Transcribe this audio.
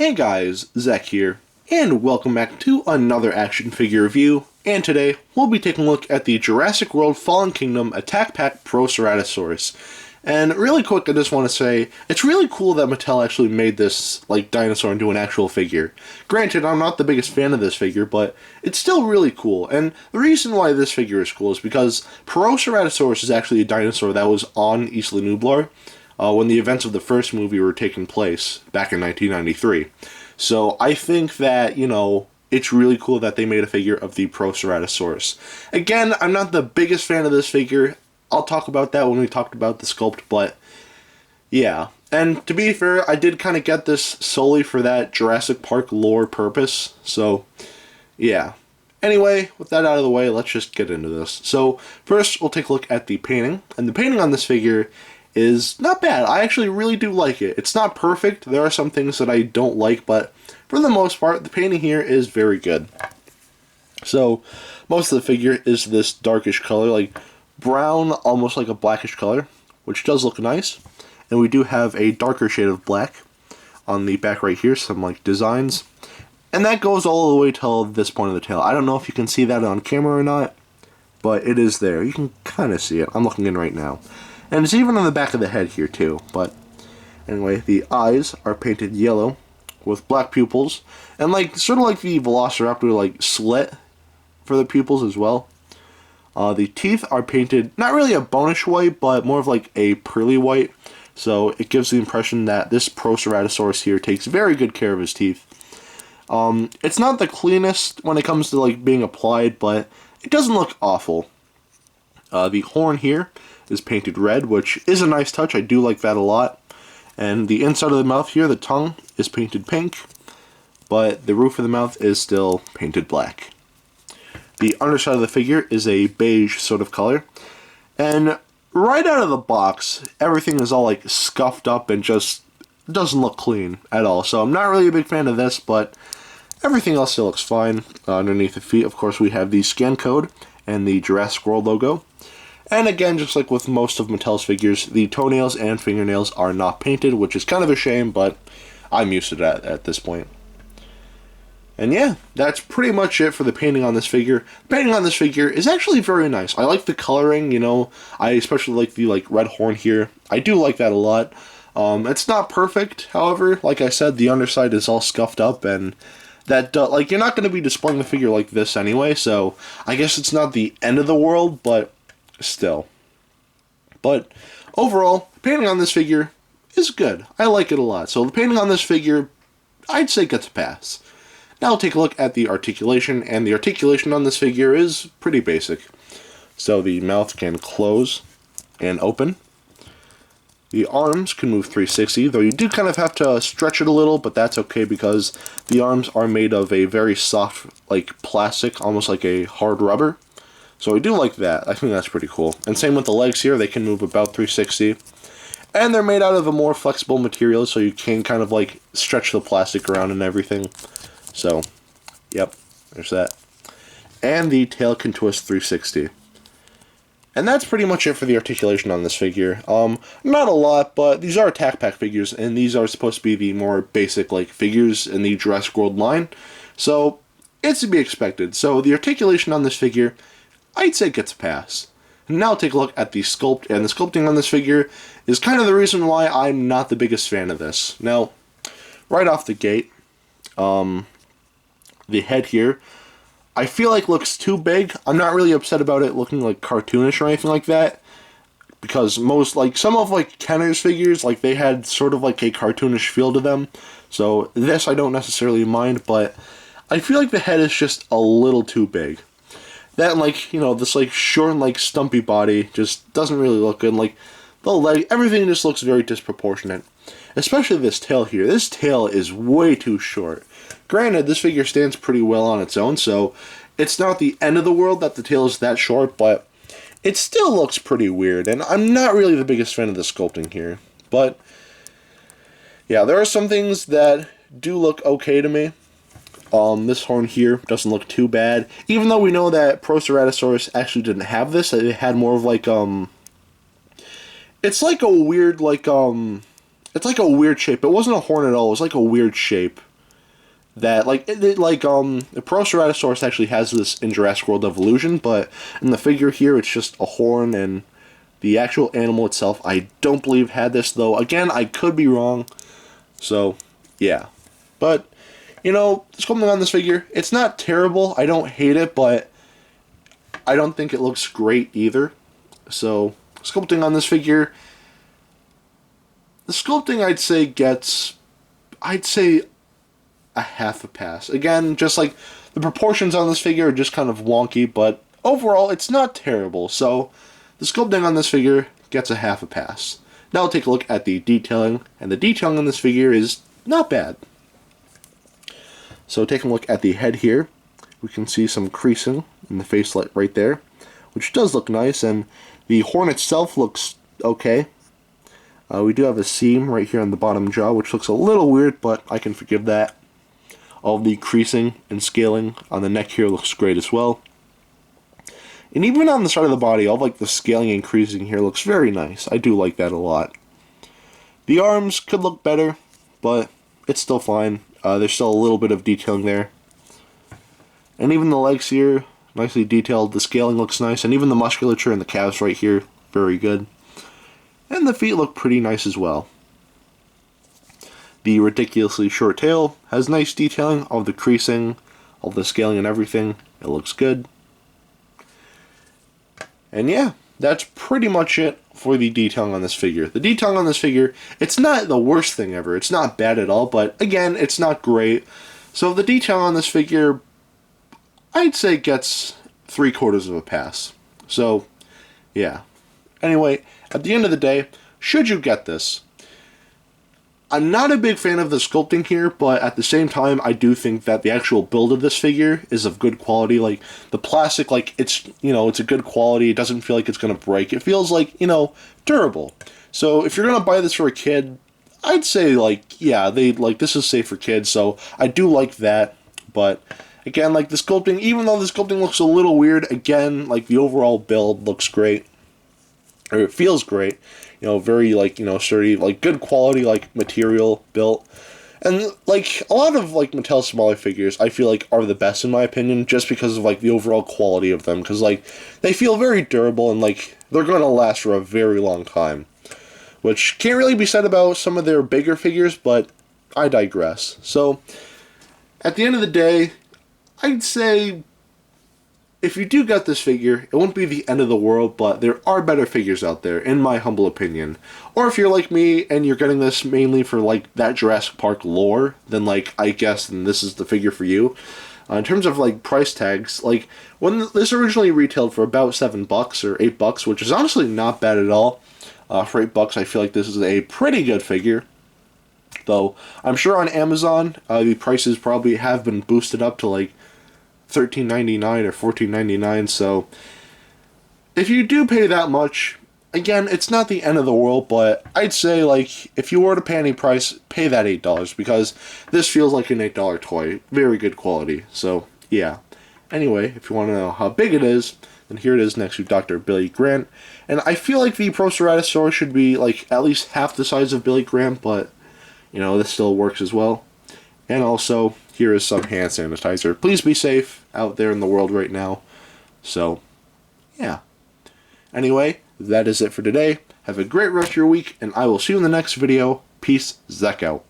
Hey guys, Zack here, and welcome back to another action figure review, and today we'll be taking a look at the Jurassic World Fallen Kingdom Attack Pack Proceratosaurus. And really quick, I just want to say, it's really cool that Mattel actually made this, dinosaur into an actual figure. Granted, I'm not the biggest fan of this figure, but it's still really cool, and the reason why this figure is cool is because Proceratosaurus is actually a dinosaur that was on Isla Nublar, when the events of the first movie were taking place back in 1993. So I think that, it's really cool that they made a figure of the Proceratosaurus. Again, I'm not the biggest fan of this figure. I'll talk about that when we talked about the sculpt, but yeah. And to be fair, I did kind of get this solely for that Jurassic Park lore purpose, so yeah. Anyway, with that out of the way, let's just get into this. So first, we'll take a look at the painting, and the painting on this figure is not bad. I actually really do like it. It's not perfect. There are some things that I don't like, but for the most part, the painting here is very good. So, most of the figure is this darkish color, like brown, almost like a blackish color, which does look nice. And we do have a darker shade of black on the back right here, some designs. And that goes all the way till this point of the tail. I don't know if you can see that on camera or not, but it is there. You can kind of see it. I'm looking in right now. And it's even on the back of the head here too, but anyway, the eyes are painted yellow with black pupils, and sort of like the Velociraptor slit for the pupils as well. The teeth are painted not really a bonish white, but more of a pearly white, so it gives the impression that this Proceratosaurus here takes very good care of his teeth. It's not the cleanest when it comes to being applied, but it doesn't look awful. The horn here is painted red, which is a nice touch. I do like that a lot. And the inside of the mouth here, the tongue, is painted pink, but the roof of the mouth is still painted black. The underside of the figure is a beige sort of color, and right out of the box, everything is all scuffed up and just doesn't look clean at all. So I'm not really a big fan of this, but everything else still looks fine. Underneath the feet, of course, we have the scan code and the Jurassic World logo. And again, just like with most of Mattel's figures, the toenails and fingernails are not painted, which is kind of a shame, but I'm used to that at this point. And yeah, that's pretty much it for the painting on this figure. The painting on this figure is actually very nice. I like the coloring, I especially like the red horn here. I do like that a lot. It's not perfect, however. Like I said, the underside is all scuffed up, and that you're not going to be displaying the figure like this anyway, so I guess it's not the end of the world, but still. But overall, the painting on this figure is good. I like it a lot. So the painting on this figure, I'd say gets a pass. Now we'll take a look at the articulation, and the articulation on this figure is pretty basic. So the mouth can close and open. The arms can move 360, though you do kind of have to stretch it a little, but that's okay because the arms are made of a very soft, plastic, almost like a hard rubber. So I do like that. I think that's pretty cool. And same with the legs here. They can move about 360. And they're made out of a more flexible material, so you can kind of stretch the plastic around and everything. So, yep, there's that. And the tail can twist 360. And that's pretty much it for the articulation on this figure. Not a lot, but these are Attack Pack figures, and these are supposed to be the more basic figures in the Jurassic World line. So, it's to be expected. So the articulation on this figure, I'd say gets a pass. And now take a look at the sculpt, and the sculpting on this figure is kind of the reason why I'm not the biggest fan of this. Now, right off the gate, the head here, I feel looks too big. I'm not really upset about it looking cartoonish or anything like that, because most, some of Kenner's figures, they had sort of a cartoonish feel to them. So this I don't necessarily mind, but I feel the head is just a little too big. That and this short and stumpy body just doesn't really look good. The leg, everything just looks very disproportionate. Especially this tail here. This tail is way too short. Granted, this figure stands pretty well on its own, so it's not the end of the world that the tail is that short, but it still looks pretty weird, and I'm not really the biggest fan of the sculpting here. But yeah, there are some things that do look okay to me. This horn here doesn't look too bad, even though we know that Proceratosaurus actually didn't have this. It had more of it's a weird it's a weird shape. It wasn't a horn at all. It was a weird shape. that the Proceratosaurus actually has this in Jurassic World Evolution, but in the figure here it's just a horn, and the actual animal itself I don't believe had this, though again I could be wrong. So yeah, but you know, the sculpting on this figure, it's not terrible. I don't hate it, but I don't think it looks great either. So sculpting on this figure, the sculpting I'd say a half a pass. Again, just like the proportions on this figure are just kind of wonky, but overall it's not terrible. So the sculpting on this figure gets a half a pass. Now we'll take a look at the detailing, and the detailing on this figure is not bad. So taking a look at the head here, we can see some creasing in the face right there, which does look nice, and the horn itself looks okay. We do have a seam right here on the bottom jaw, which looks a little weird, but I can forgive that. All the creasing and scaling on the neck here looks great as well. And even on the side of the body, all like the scaling and creasing here looks very nice. I do like that a lot. The arms could look better, but it's still fine. There's still a little bit of detailing there. And even the legs here, nicely detailed. The scaling looks nice, and even the musculature and the calves right here, very good. And the feet look pretty nice as well. The ridiculously short tail has nice detailing, all the creasing, all the scaling and everything. It looks good. And yeah, that's pretty much it for the detailing on this figure. The detailing on this figure, it's not the worst thing ever. It's not bad at all, but again, it's not great. So the detail on this figure, I'd say gets 3/4 of a pass. So, yeah. Anyway, at the end of the day, should you get this? I'm not a big fan of the sculpting here, but at the same time, I do think that the actual build of this figure is of good quality. Like, the plastic, like, it's, you know, it's a good quality. It doesn't feel like it's going to break. It feels like, you know, durable. So, if you're going to buy this for a kid, I'd say, like, yeah, this is safe for kids, so I do like that. But, again, like, the sculpting, even though the sculpting looks a little weird, again, like, the overall build looks great. Or it feels great. You know, very, like, you know, sturdy, like, good quality, like, material built. And, like, a lot of, like, Mattel's smaller figures, I feel like, are the best, in my opinion, just because of, like, the overall quality of them. Because, like, they feel very durable, and, like, they're going to last for a very long time. Which can't really be said about some of their bigger figures, but I digress. So, at the end of the day, I'd say if you do get this figure, it won't be the end of the world, but there are better figures out there, in my humble opinion. Or if you're like me, and you're getting this mainly for, like, that Jurassic Park lore, then, like, I guess then this is the figure for you. In terms of, like, price tags, like, when this originally retailed for about $7 or $8, which is honestly not bad at all. For $8, I feel like this is a pretty good figure. Though, I'm sure on Amazon, the prices probably have been boosted up to, like, $13.99 or $14.99, so if you do pay that much, again, it's not the end of the world, but I'd say, like, if you were to pay any price, pay that $8, because this feels like an $8 toy. Very good quality, so, yeah. Anyway, if you want to know how big it is, then here it is next to Dr. Billy Grant, and I feel like the Proceratosaurus should be, like, at least half the size of Billy Grant, but, you know, this still works as well. And also, here is some hand sanitizer. Please be safe out there in the world right now. So, yeah. Anyway, that is it for today. Have a great rest of your week, and I will see you in the next video. Peace, Zack out.